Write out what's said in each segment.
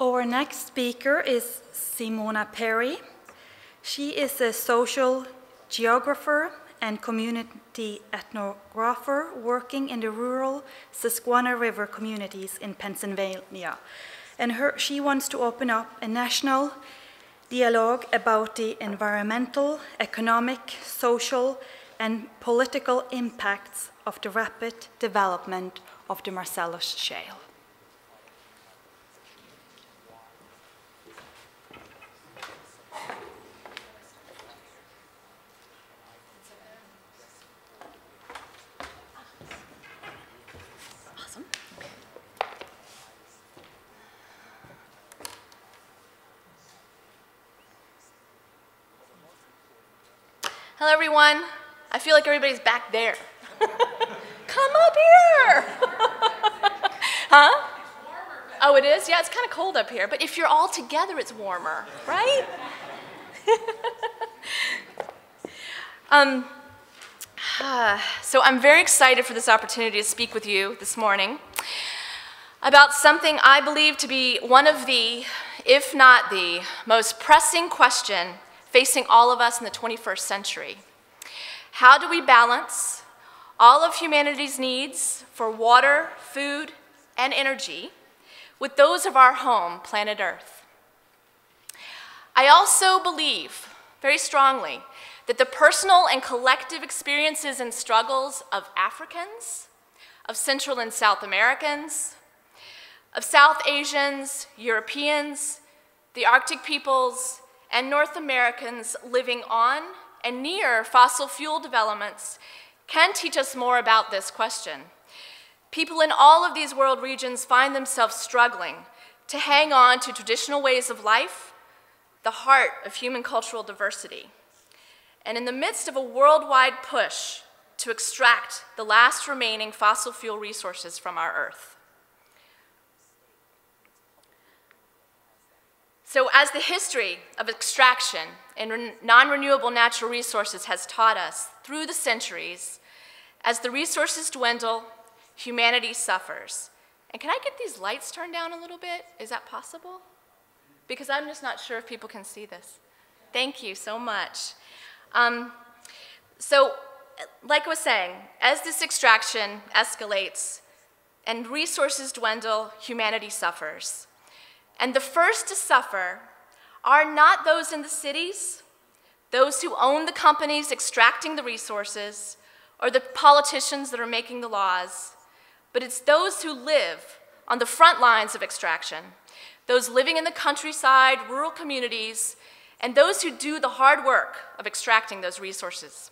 Our next speaker is Simona Perry. She is a social geographer and community ethnographer working in the rural Susquehanna River communities in Pennsylvania. And she wants to open up a national dialogue about the environmental, economic, social, and political impacts of the rapid development of the Marcellus Shale. Hello, everyone. I feel like everybody's back there. Come up here. Huh? Oh, it is? Yeah, it's kind of cold up here. But if you're all together, it's warmer, right? So I'm very excited for this opportunity to speak with you this morning about something I believe to be one of the, if not the, most pressing question facing all of us in the 21st century. How do we balance all of humanity's needs for water, food, and energy with those of our home, planet Earth? I also believe very strongly that the personal and collective experiences and struggles of Africans, of Central and South Americans, of South Asians, Europeans, the Arctic peoples, and North Americans living on and near fossil fuel developments can teach us more about this question. People in all of these world regions find themselves struggling to hang on to traditional ways of life, the heart of human cultural diversity. And in the midst of a worldwide push to extract the last remaining fossil fuel resources from our Earth. So as the history of extraction and non-renewable natural resources has taught us through the centuries, as the resources dwindle, humanity suffers. And can I get these lights turned down a little bit? Is that possible? Because I'm just not sure if people can see this. Thank you so much. So, like I was saying, as this extraction escalates and resources dwindle, humanity suffers. And the first to suffer are not those in the cities, those who own the companies extracting the resources, or the politicians that are making the laws, but it's those who live on the front lines of extraction, those living in the countryside, rural communities, and those who do the hard work of extracting those resources.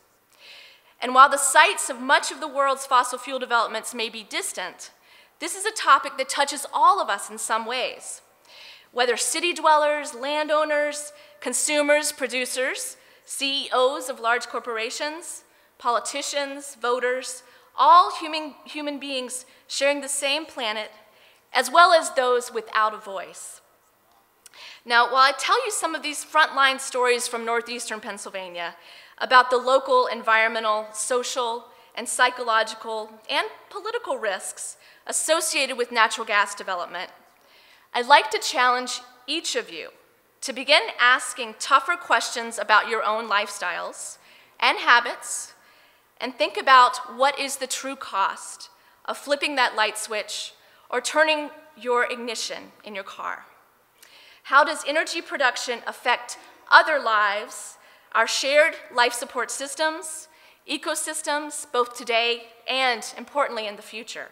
And while the sites of much of the world's fossil fuel developments may be distant, this is a topic that touches all of us in some ways. Whether city dwellers, landowners, consumers, producers, CEOs of large corporations, politicians, voters, all human beings sharing the same planet, as well as those without a voice. Now, while I tell you some of these frontline stories from northeastern Pennsylvania about the local environmental, social, and psychological and political risks associated with natural gas development, I'd like to challenge each of you to begin asking tougher questions about your own lifestyles and habits, and think about what is the true cost of flipping that light switch or turning your ignition in your car. How does energy production affect other lives, our shared life support systems, ecosystems, both today and, importantly, in the future?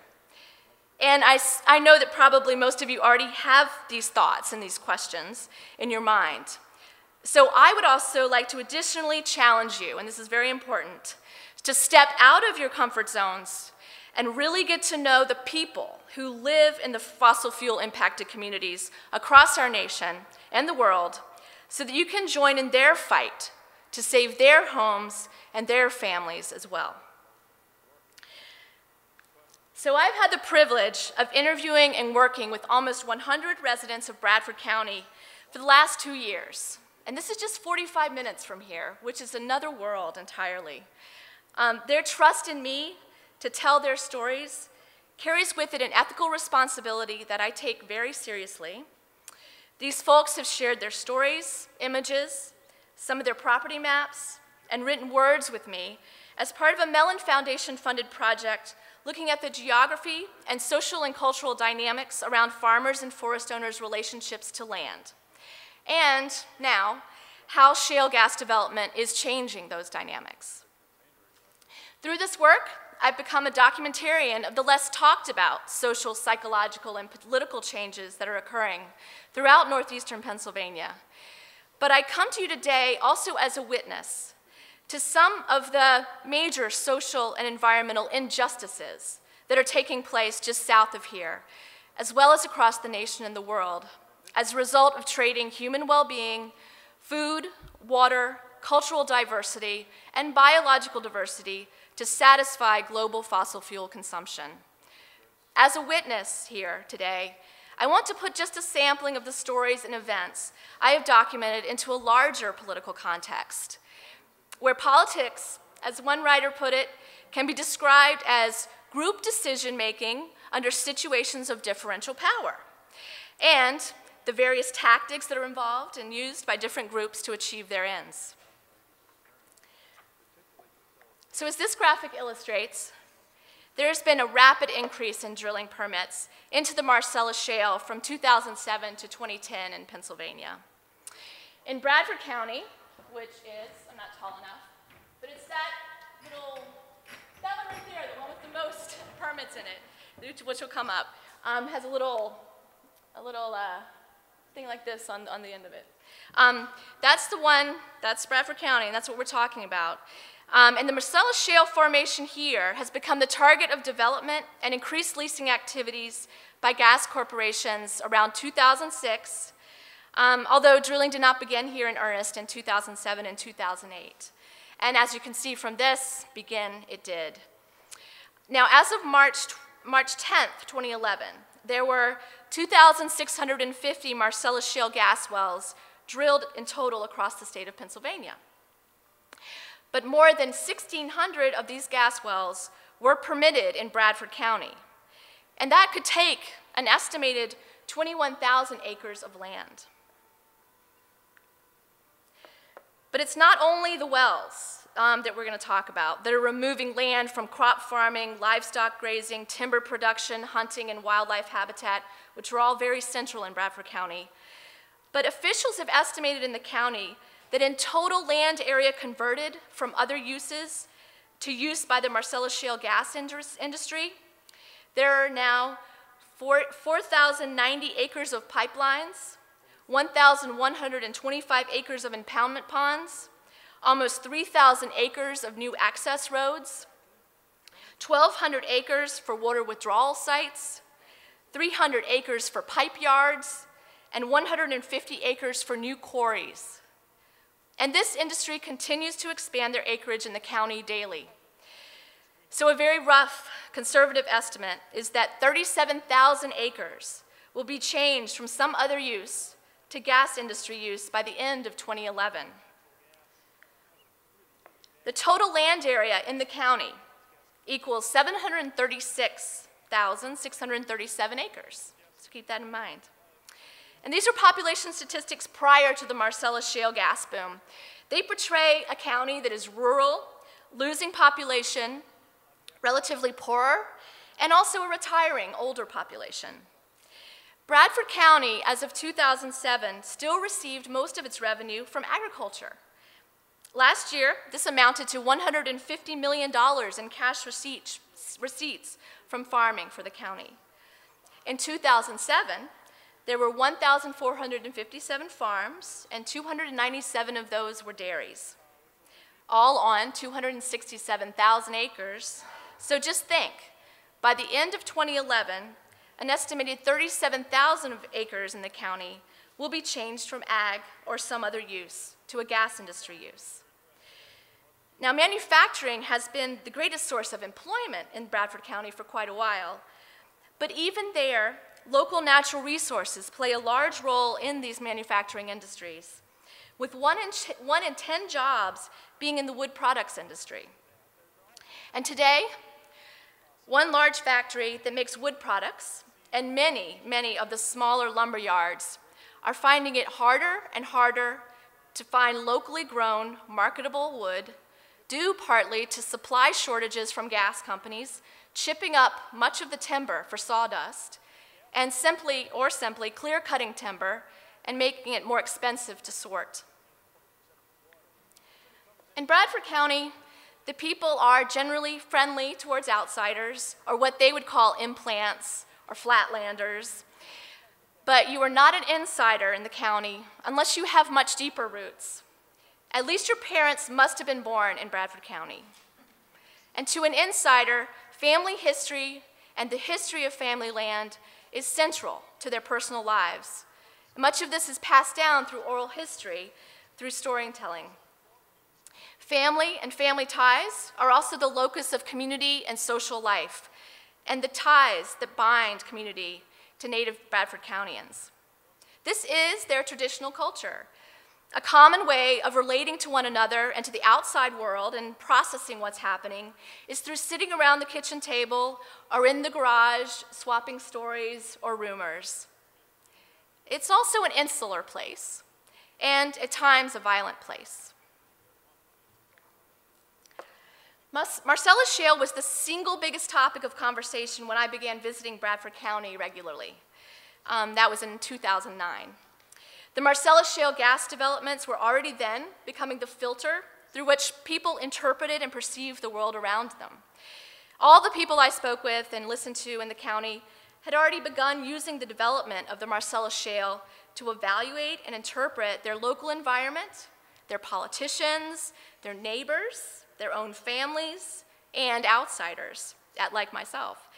And I know that probably most of you already have these thoughts and these questions in your mind. So I would also like to additionally challenge you, and this is very important, to step out of your comfort zones and really get to know the people who live in the fossil fuel impacted communities across our nation and the world, so that you can join in their fight to save their homes and their families as well. So I've had the privilege of interviewing and working with almost 100 residents of Bradford County for the last 2 years. And this is just 45 minutes from here, which is another world entirely. Their trust in me to tell their stories carries with it an ethical responsibility that I take very seriously. These folks have shared their stories, images, some of their property maps, and written words with me as part of a Mellon Foundation-funded project looking at the geography and social and cultural dynamics around farmers and forest owners' relationships to land. And now, how shale gas development is changing those dynamics. Through this work, I've become a documentarian of the less talked about social, psychological, and political changes that are occurring throughout northeastern Pennsylvania. But I come to you today also as a witness to some of the major social and environmental injustices that are taking place just south of here, as well as across the nation and the world, as a result of trading human well-being, food, water, cultural diversity, and biological diversity to satisfy global fossil fuel consumption. As a witness here today, I want to put just a sampling of the stories and events I have documented into a larger political context, where politics, as one writer put it, can be described as group decision-making under situations of differential power, and the various tactics that are involved and used by different groups to achieve their ends. So as this graphic illustrates, there's been a rapid increase in drilling permits into the Marcellus Shale from 2007 to 2010 in Pennsylvania. In Bradford County, which is, I'm not tall enough, but it's that one right there, the one with the most permits in it, which will come up, has a little thing like this on the end of it. That's the one, that's Bradford County, and that's what we're talking about. And the Marcellus Shale formation here has become the target of development and increased leasing activities by gas corporations around 2006, although drilling did not begin here in earnest in 2007 and 2008. And as you can see from this, it did. Now, as of March 10th, 2011, there were 2,650 Marcellus Shale gas wells drilled in total across the state of Pennsylvania. But more than 1,600 of these gas wells were permitted in Bradford County. And that could take an estimated 21,000 acres of land. But it's not only the wells that we're going to talk about that are removing land from crop farming, livestock grazing, timber production, hunting, and wildlife habitat, which are all very central in Bradford County. But officials have estimated in the county that in total land area converted from other uses to use by the Marcellus Shale gas industry, there are now 4,090 acres of pipelines, 1,125 acres of impoundment ponds, almost 3,000 acres of new access roads, 1,200 acres for water withdrawal sites, 300 acres for pipe yards, and 150 acres for new quarries. And this industry continues to expand their acreage in the county daily. So a very rough conservative estimate is that 37,000 acres will be changed from some other use to gas industry use by the end of 2011. The total land area in the county equals 736,637 acres. So keep that in mind. And these are population statistics prior to the Marcellus Shale gas boom. They portray a county that is rural, losing population, relatively poor, and also a retiring older population. Bradford County, as of 2007, still received most of its revenue from agriculture. Last year, this amounted to $150 million in cash receipts from farming for the county. In 2007, there were 1,457 farms, and 297 of those were dairies, all on 267,000 acres. So just think, by the end of 2011, an estimated 37,000 acres in the county will be changed from ag or some other use to a gas industry use. Now, manufacturing has been the greatest source of employment in Bradford County for quite a while, but even there, local natural resources play a large role in these manufacturing industries, with 1 in 10 jobs being in the wood products industry. And today, one large factory that makes wood products and many, many of the smaller lumber yards are finding it harder and harder to find locally grown, marketable wood, due partly to supply shortages from gas companies, chipping up much of the timber for sawdust, and simply clear-cutting timber and making it more expensive to sort. In Bradford County, the people are generally friendly towards outsiders, or what they would call implants or flatlanders. But you are not an insider in the county unless you have much deeper roots. At least your parents must have been born in Bradford County. And to an insider, family history and the history of family land is central to their personal lives. Much of this is passed down through oral history, through storytelling. Family and family ties are also the locus of community and social life, and the ties that bind community to native Bradford Countians. This is their traditional culture, a common way of relating to one another and to the outside world and processing what's happening is through sitting around the kitchen table or in the garage swapping stories or rumors. It's also an insular place, and at times a violent place. Marcellus Shale was the single biggest topic of conversation when I began visiting Bradford County regularly. That was in 2009. The Marcellus Shale gas developments were already then becoming the filter through which people interpreted and perceived the world around them. All the people I spoke with and listened to in the county had already begun using the development of the Marcellus Shale to evaluate and interpret their local environment, their politicians, their neighbors, their own families, and outsiders, like myself.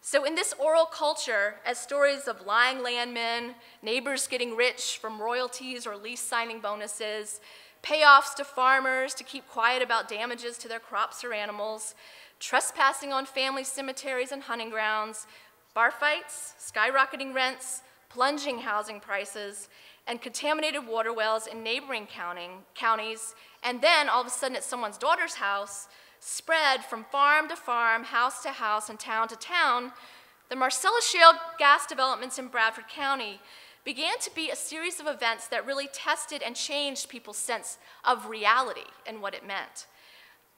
So in this oral culture, as stories of lying landmen, neighbors getting rich from royalties or lease signing bonuses, payoffs to farmers to keep quiet about damages to their crops or animals, trespassing on family cemeteries and hunting grounds, bar fights, skyrocketing rents, plunging housing prices, and contaminated water wells in neighboring counties, and then all of a sudden at someone's daughter's house, spread from farm to farm, house to house, and town to town, the Marcellus Shale gas developments in Bradford County began to be a series of events that really tested and changed people's sense of reality and what it meant.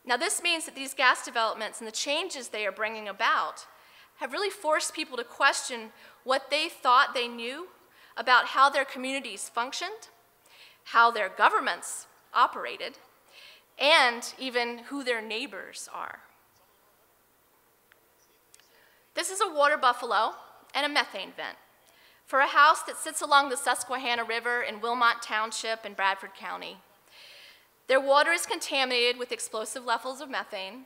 Now this means that these gas developments and the changes they are bringing about have really forced people to question what they thought they knew about how their communities functioned, how their governments operated, and even who their neighbors are. This is a water buffalo and a methane vent for a house that sits along the Susquehanna River in Wilmot Township in Bradford County. Their water is contaminated with explosive levels of methane.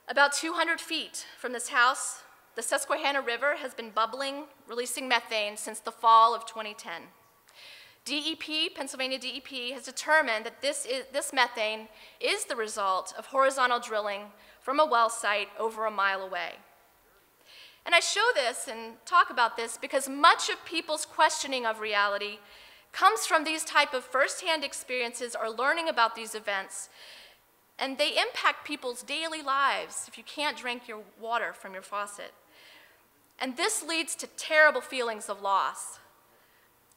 About 200 feet from this house, the Susquehanna River has been bubbling, releasing methane since the fall of 2010. DEP, Pennsylvania DEP, has determined that this methane is the result of horizontal drilling from a well site over a mile away. And I show this and talk about this because much of people's questioning of reality comes from these type of firsthand experiences or learning about these events, and they impact people's daily lives if you can't drink your water from your faucet. And this leads to terrible feelings of loss.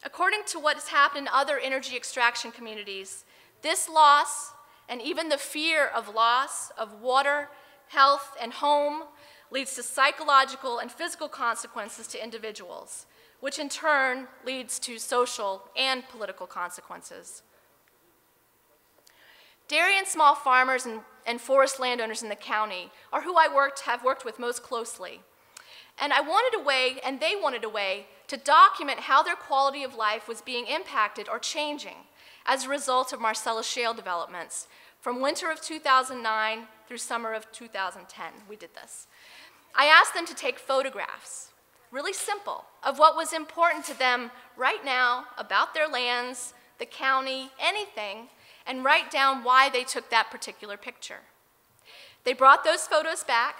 According to what has happened in other energy extraction communities, this loss and even the fear of loss of water, health, and home leads to psychological and physical consequences to individuals, which in turn leads to social and political consequences. Dairy and small farmers and forest landowners in the county are who I have worked with most closely. And I wanted a way, and they wanted a way, to document how their quality of life was being impacted or changing as a result of Marcellus Shale developments from winter of 2009 through summer of 2010. We did this. I asked them to take photographs, really simple, of what was important to them right now about their lands, the county, anything, and write down why they took that particular picture. They brought those photos back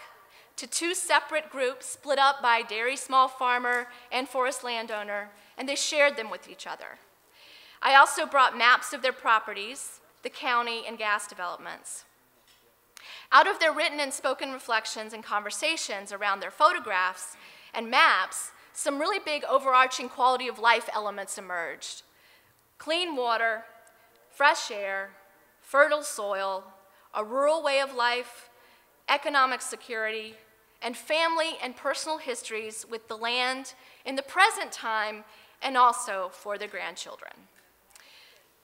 to two separate groups split up by dairy small farmer and forest landowner, and they shared them with each other. I also brought maps of their properties, the county, and gas developments. Out of their written and spoken reflections and conversations around their photographs and maps, some really big overarching quality of life elements emerged. Clean water, fresh air, fertile soil, a rural way of life, economic security, and family and personal histories with the land in the present time and also for the grandchildren.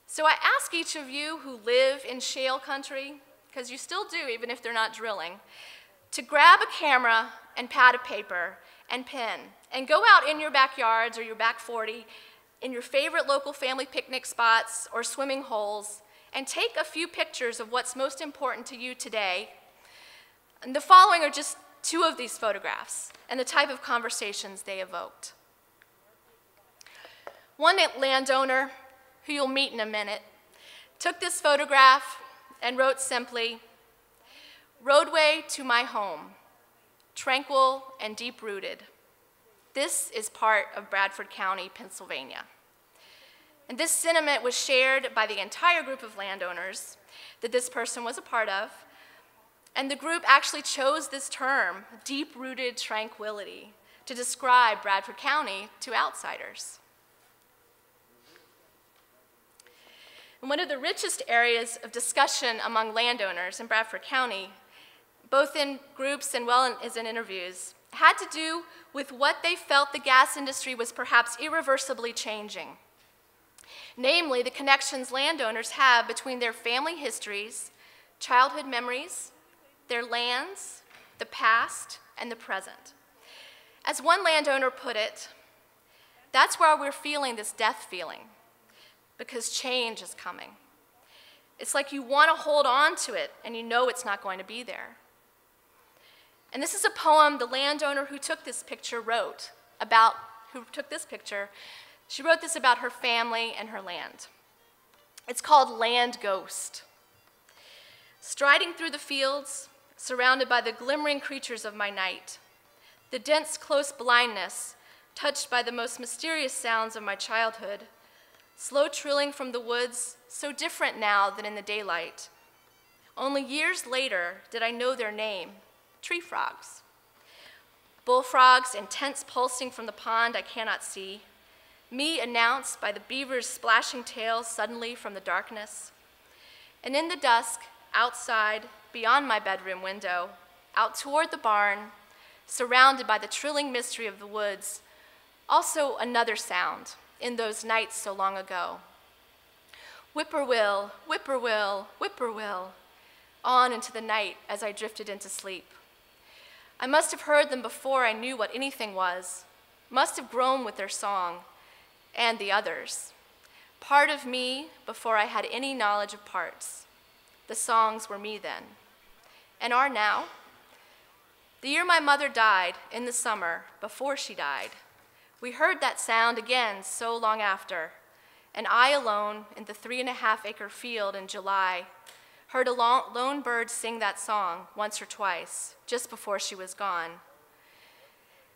So I ask each of you who live in shale country, because you still do even if they're not drilling, to grab a camera and pad of paper and pen and go out in your backyards or your back 40 in your favorite local family picnic spots or swimming holes and take a few pictures of what's most important to you today. And the following are just two of these photographs and the type of conversations they evoked. One landowner, who you'll meet in a minute, took this photograph and wrote simply, "Roadway to my home, tranquil and deep-rooted. This is part of Bradford County, Pennsylvania." And this sentiment was shared by the entire group of landowners that this person was a part of, and the group actually chose this term, deep-rooted tranquility, to describe Bradford County to outsiders. And one of the richest areas of discussion among landowners in Bradford County, both in groups and well as in interviews, had to do with what they felt the gas industry was perhaps irreversibly changing. Namely, the connections landowners have between their family histories, childhood memories, their lands, the past, and the present. As one landowner put it, that's where we're feeling this death feeling, because change is coming. It's like you want to hold on to it, and you know it's not going to be there. And this is a poem the landowner who took this picture wrote about, she wrote this about her family and her land. It's called Land Ghost. Striding through the fields, surrounded by the glimmering creatures of my night, the dense, close blindness, touched by the most mysterious sounds of my childhood, slow trilling from the woods, so different now than in the daylight. Only years later did I know their name, tree frogs. Bullfrogs, intense pulsing from the pond I cannot see, me announced by the beaver's splashing tails suddenly from the darkness. And in the dusk, outside, beyond my bedroom window, out toward the barn, surrounded by the trilling mystery of the woods, also another sound in those nights so long ago. Whippoorwill, whippoorwill, whippoorwill, on into the night as I drifted into sleep. I must have heard them before I knew what anything was, must have grown with their song, and the others. Part of me before I had any knowledge of parts. The songs were me then, and are now. The year my mother died, in the summer, before she died, we heard that sound again so long after, and I alone in the 3.5-acre field in July heard a lone bird sing that song once or twice, just before she was gone.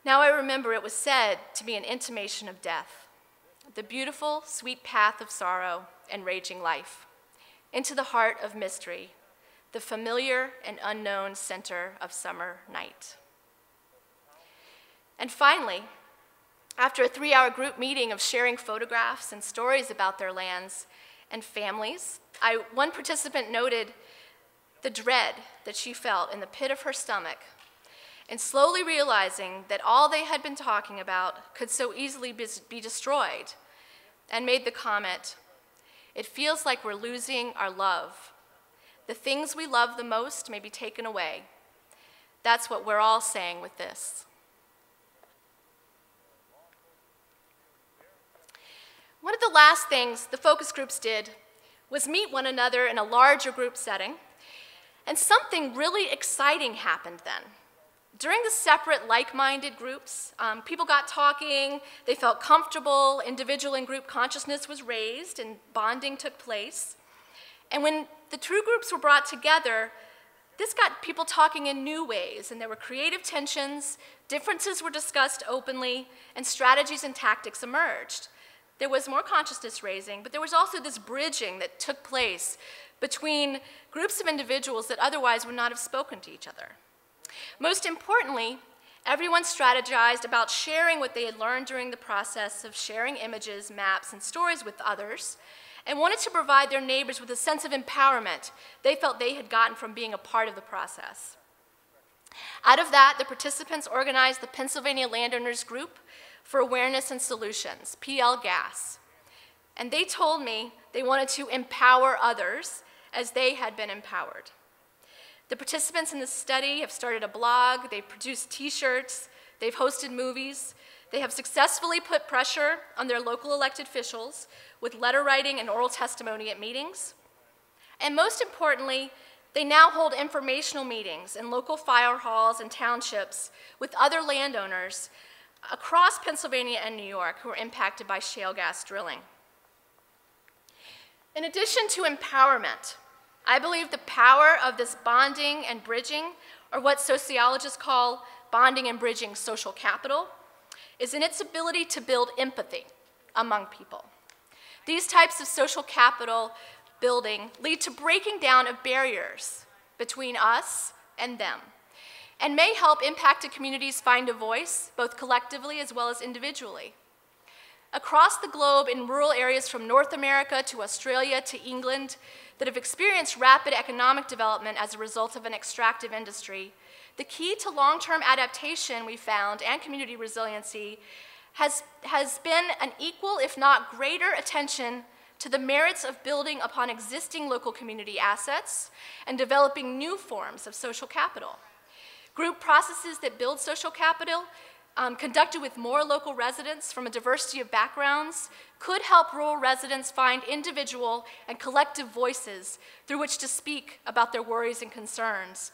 Now I remember it was said to be an intimation of death, the beautiful, sweet path of sorrow and raging life, into the heart of mystery, the familiar and unknown center of summer night. And finally, after a 3-hour group meeting of sharing photographs and stories about their lands and families, one participant noted the dread that she felt in the pit of her stomach, and slowly realizing that all they had been talking about could so easily be destroyed, and made the comment, "It feels like we're losing our love. The things we love the most may be taken away." That's what we're all saying with this. One of the last things the focus groups did was meet one another in a larger group setting, and something really exciting happened then. During the separate, like-minded groups, people got talking, they felt comfortable, individual and group consciousness was raised, and bonding took place. And when the true groups were brought together, this got people talking in new ways, and there were creative tensions, differences were discussed openly, and strategies and tactics emerged. There was more consciousness raising, but there was also this bridging that took place between groups of individuals that otherwise would not have spoken to each other. Most importantly, Everyone strategized about sharing what they had learned during the process of sharing images, maps, and stories with others, and wanted to provide their neighbors with a sense of empowerment they felt they had gotten from being a part of the process. Out of that, the participants organized the Pennsylvania Landowners Group for Awareness and Solutions, PL-GAS. And they told me they wanted to empower others as they had been empowered. The participants in this study have started a blog, they've produced t-shirts, they've hosted movies, they have successfully put pressure on their local elected officials with letter writing and oral testimony at meetings. And most importantly, they now hold informational meetings in local fire halls and townships with other landowners across Pennsylvania and New York who are impacted by shale gas drilling. In addition to empowerment, I believe the power of this bonding and bridging, or what sociologists call bonding and bridging social capital, is in its ability to build empathy among people. These types of social capital building lead to breaking down of barriers between us and them, and may help impacted communities find a voice, both collectively as well as individually. Across the globe, in rural areas from North America to Australia to England that have experienced rapid economic development as a result of an extractive industry, the key to long-term adaptation we found and community resiliency has been an equal, if not greater, attention to the merits of building upon existing local community assets and developing new forms of social capital. Group processes that build social capital conducted with more local residents from a diversity of backgrounds could help rural residents find individual and collective voices through which to speak about their worries and concerns.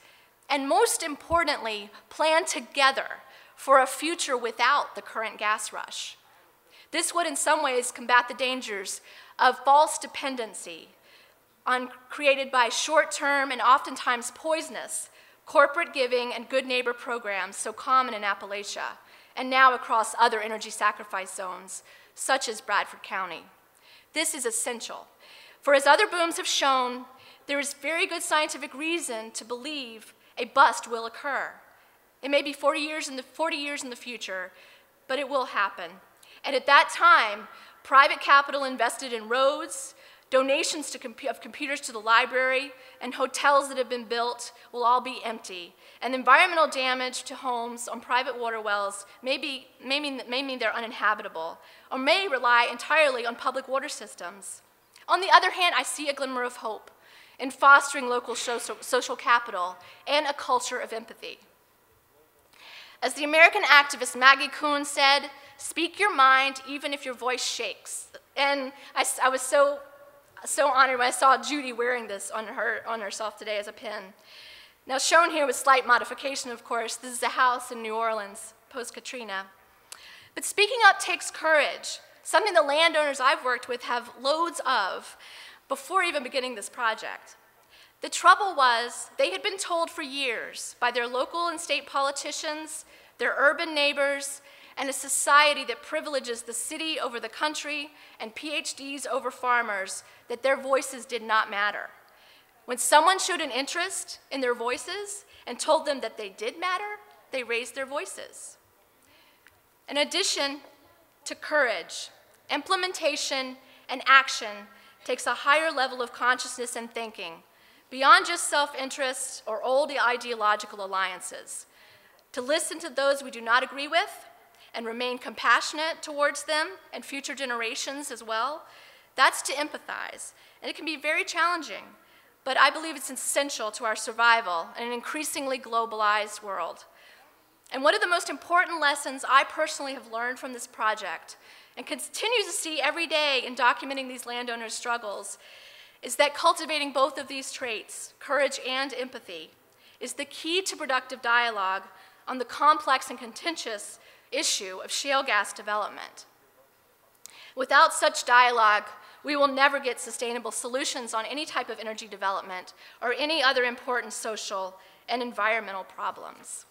And most importantly, plan together for a future without the current gas rush. This would in some ways combat the dangers of false dependency created by short-term and oftentimes poisonous corporate giving and good neighbor programs so common in Appalachia, and now across other energy sacrifice zones, such as Bradford County. This is essential, for as other booms have shown, there is very good scientific reason to believe a bust will occur. It may be 40 years in the future, but it will happen. And at that time, private capital invested in roads, donations of computers to the library, and hotels that have been built will all be empty. And environmental damage to homes on private water wells may mean they're uninhabitable, or may rely entirely on public water systems. On the other hand, I see a glimmer of hope in fostering local social capital and a culture of empathy. As the American activist Maggie Kuhn said, "Speak your mind even if your voice shakes." And I was so honored when I saw Judy wearing this on herself today as a pin. Now shown here with slight modification, of course, this is a house in New Orleans post-Katrina. But speaking up takes courage, something the landowners I've worked with have loads of before even beginning this project. The trouble was they had been told for years by their local and state politicians, their urban neighbors, and a society that privileges the city over the country and PhDs over farmers, that their voices did not matter. When someone showed an interest in their voices and told them that they did matter, they raised their voices. In addition to courage, implementation and action takes a higher level of consciousness and thinking, beyond just self-interest or old ideological alliances. To listen to those we do not agree with and remain compassionate towards them and future generations as well, that's to empathize. And it can be very challenging, but I believe it's essential to our survival in an increasingly globalized world. And one of the most important lessons I personally have learned from this project, and continue to see every day in documenting these landowners' struggles, is that cultivating both of these traits, courage and empathy, is the key to productive dialogue on the complex and contentious issue of shale gas development. Without such dialogue, we will never get sustainable solutions on any type of energy development or any other important social and environmental problems.